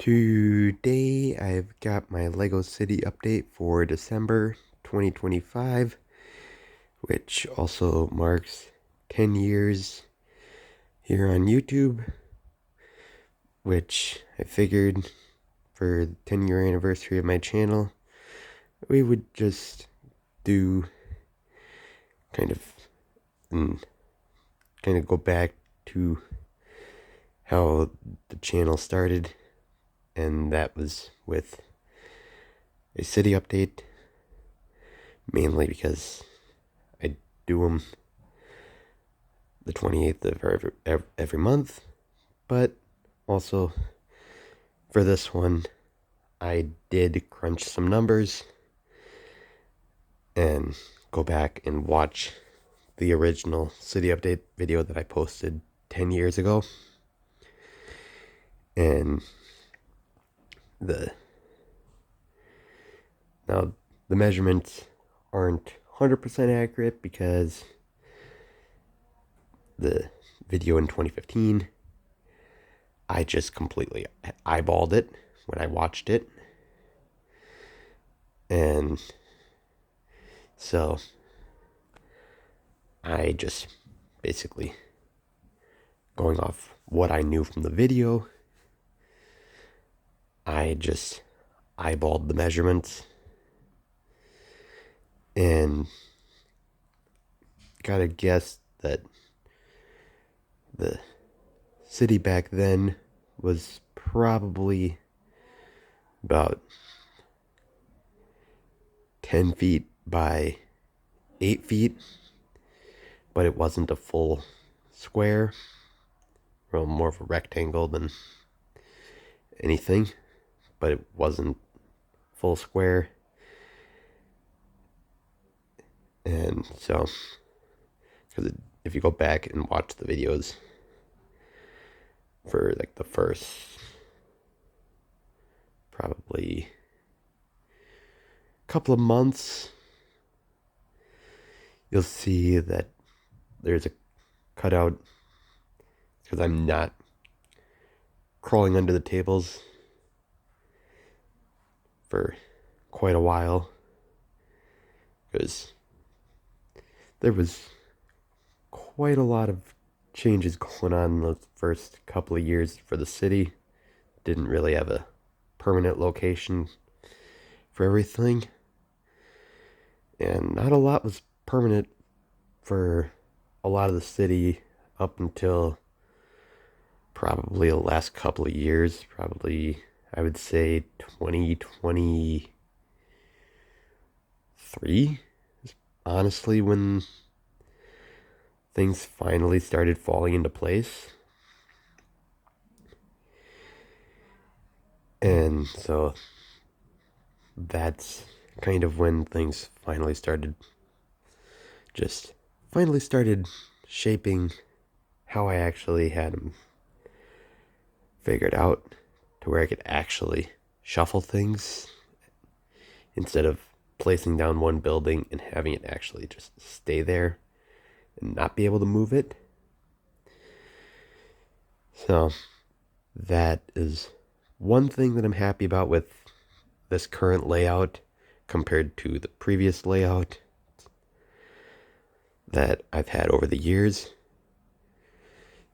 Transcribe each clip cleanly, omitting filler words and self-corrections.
Today I've got my LEGO City update for December 2025, which also marks 10 years here on YouTube, which I figured for the 10-year anniversary of my channel, we would just do kind of go back to how the channel started, and that was with a city update, mainly because I do them the 28th of every month, but also for this one I did crunch some numbers and go back and watch the original city update video that I posted 10 years ago, and now the measurements aren't 100% accurate because the video in 2015, I just completely eyeballed it when I watched it, and so I just basically, going off what I knew from the video, I just eyeballed the measurements and gotta guess that the city back then was probably about 10 feet by 8 feet, but it wasn't a full square, well, more of a rectangle than anything, but it wasn't full square. And so, because if you go back and watch the videos for like the first probably couple of months, you'll see that there's a cutout, because I'm not crawling under the tables for quite a while, because there was quite a lot of changes going on in the first couple of years for the city. Didn't really have a permanent location for everything, and not a lot was permanent for a lot of the city up until probably the last couple of years. Probably, I would say 2023 is honestly when things finally started falling into place. And so that's kind of when things finally started shaping how I actually had them figured out, to where I could actually shuffle things instead of placing down one building and having it actually just stay there and not be able to move it. So that is one thing that I'm happy about with this current layout compared to the previous layout that I've had over the years.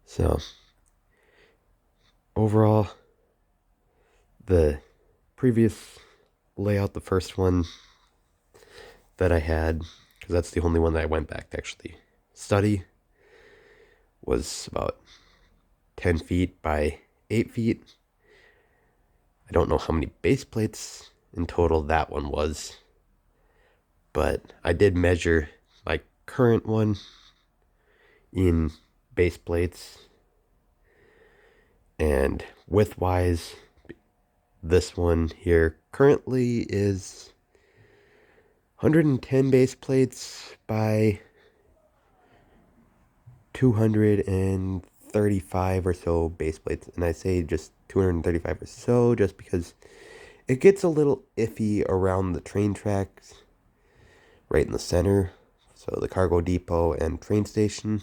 So overall, the previous layout, the first one that I had, because that's the only one that I went back to actually study, was about 10 feet by 8 feet. I don't know how many base plates in total that one was, but I did measure my current one in base plates, and width-wise, this one here currently is 110 base plates by 235 or so base plates. And I say just 235 or so just because it gets a little iffy around the train tracks right in the center. So the cargo depot and train station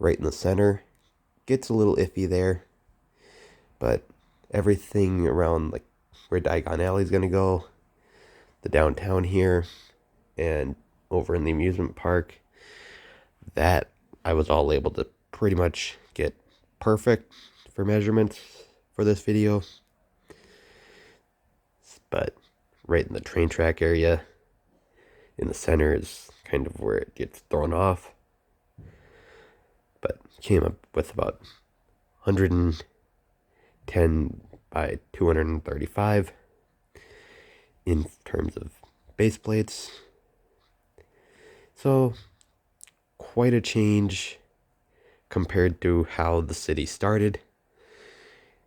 right in the center gets a little iffy there. But everything around like where Diagon Alley is going to go, the downtown here, and over in the amusement park, that I was all able to pretty much get perfect for measurements for this video. But right in the train track area in the center is kind of where it gets thrown off. But came up with about 110 by 235 in terms of base plates. So quite a change compared to how the city started.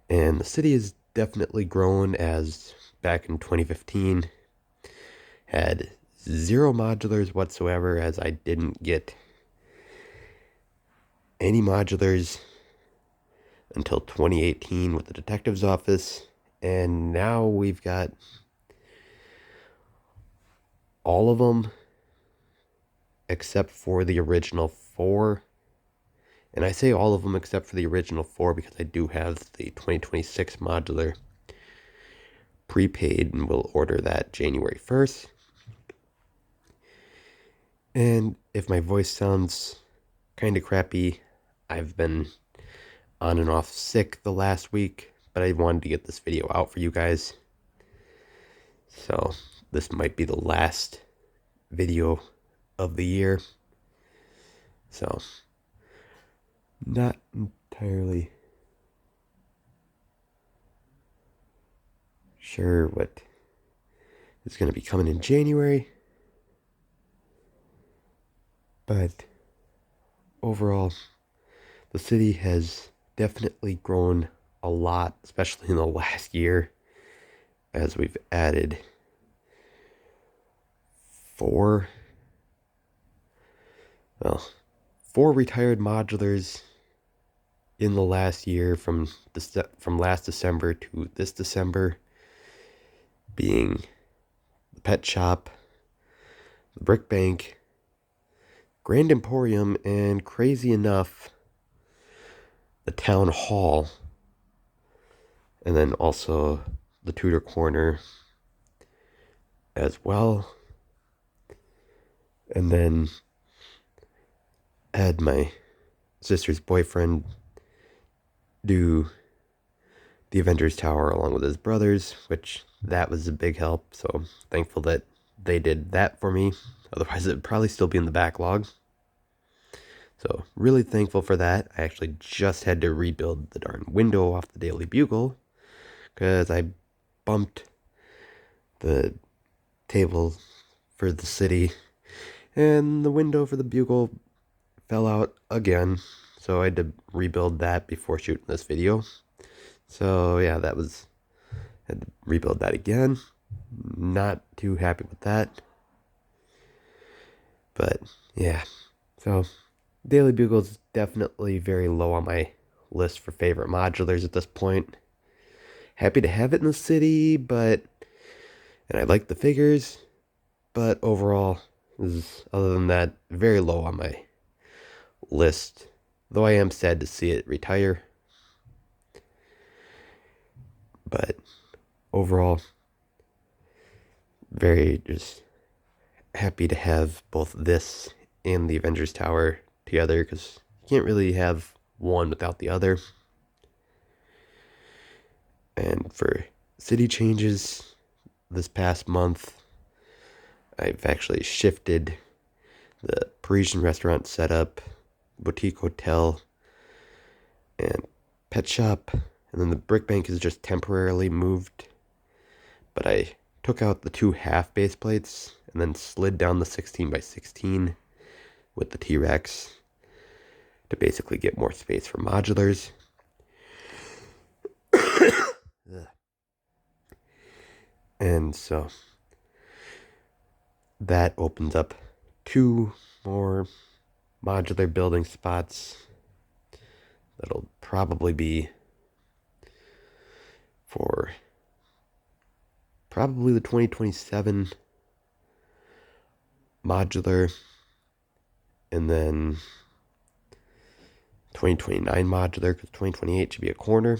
And the city has definitely grown, as back in 2015 had 0 modulars whatsoever, as I didn't get any modulars until 2018 with the detective's office. And now we've got all of them except for the original 4. And I say all of them except for the original 4 because I do have the 2026 modular prepaid and will order that January 1st. And if my voice sounds kind of crappy, I've been on and off sick the last week, but I wanted to get this video out for you guys. So this might be the last video of the year. So not entirely sure what is going to be coming in January, but overall the city has definitely grown a lot, especially in the last year, as we've added 4 retired modulars in the last year, from last December to this December, being the Pet Shop, the Brick Bank, Grand Emporium, and crazy enough, the Town Hall, and then also the Tudor Corner as well. And then had my sister's boyfriend do the Avengers Tower along with his brothers, which that was a big help. So thankful that they did that for me. Otherwise, it'd probably still be in the backlog. So really thankful for that. I actually just had to rebuild the darn window off the Daily Bugle because I bumped the table for the city and the window for the Bugle fell out again. So I had to rebuild that before shooting this video. So yeah, had to rebuild that again. Not too happy with that. But yeah, so Daily Bugle's definitely very low on my list for favorite modulars at this point. Happy to have it in the city, and I like the figures, but overall, other than that, very low on my list. Though I am sad to see it retire. But overall, very just happy to have both this and the Avengers Tower together, because you can't really have one without the other. And for city changes this past month, I've actually shifted the Parisian restaurant setup, boutique hotel, and pet shop, and then the Brick Bank is just temporarily moved. But I took out the 2 half base plates and then slid down the 16 by 16 with the T-Rex to basically get more space for modulars. And so that opens up 2 more modular building spots that'll probably be for probably the 2027 modular, and then 2029 modular, because 2028 should be a corner.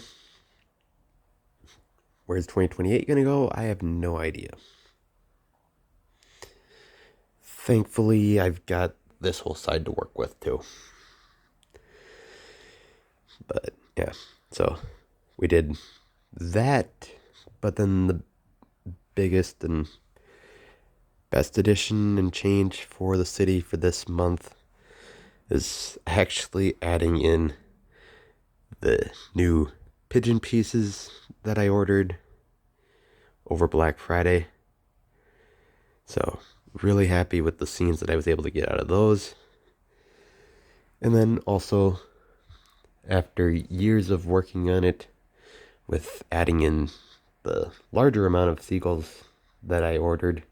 Where's 2028 gonna go? I have no idea. Thankfully, I've got this whole side to work with too. But yeah, so we did that. But then the biggest and best addition and change for the city for this month is actually adding in the new pigeon pieces that I ordered over Black Friday. So, really happy with the scenes that I was able to get out of those. And then also, after years of working on it, with adding in the larger amount of seagulls that I ordered,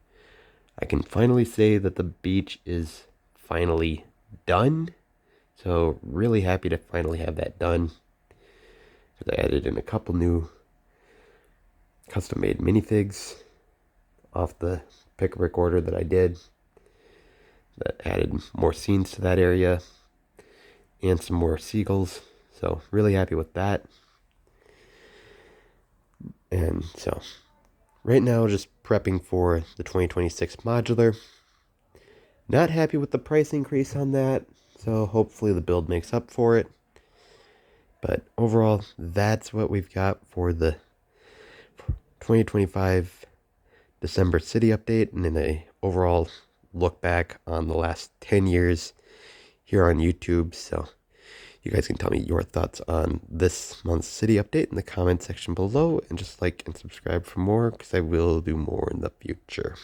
I can finally say that the beach is finally done. So, really happy to finally have that done. Because I added in a couple new custom made minifigs off the pick a brick order that I did that added more scenes to that area and some more seagulls. So, really happy with that. And so, right now, just prepping for the 2026 modular. Not happy with the price increase on that, so hopefully the build makes up for it. But overall, that's what we've got for the 2025 December city update, and then an overall look back on the last 10 years here on YouTube. So you guys can tell me your thoughts on this month's city update in the comment section below, and just like and subscribe for more, because I will do more in the future.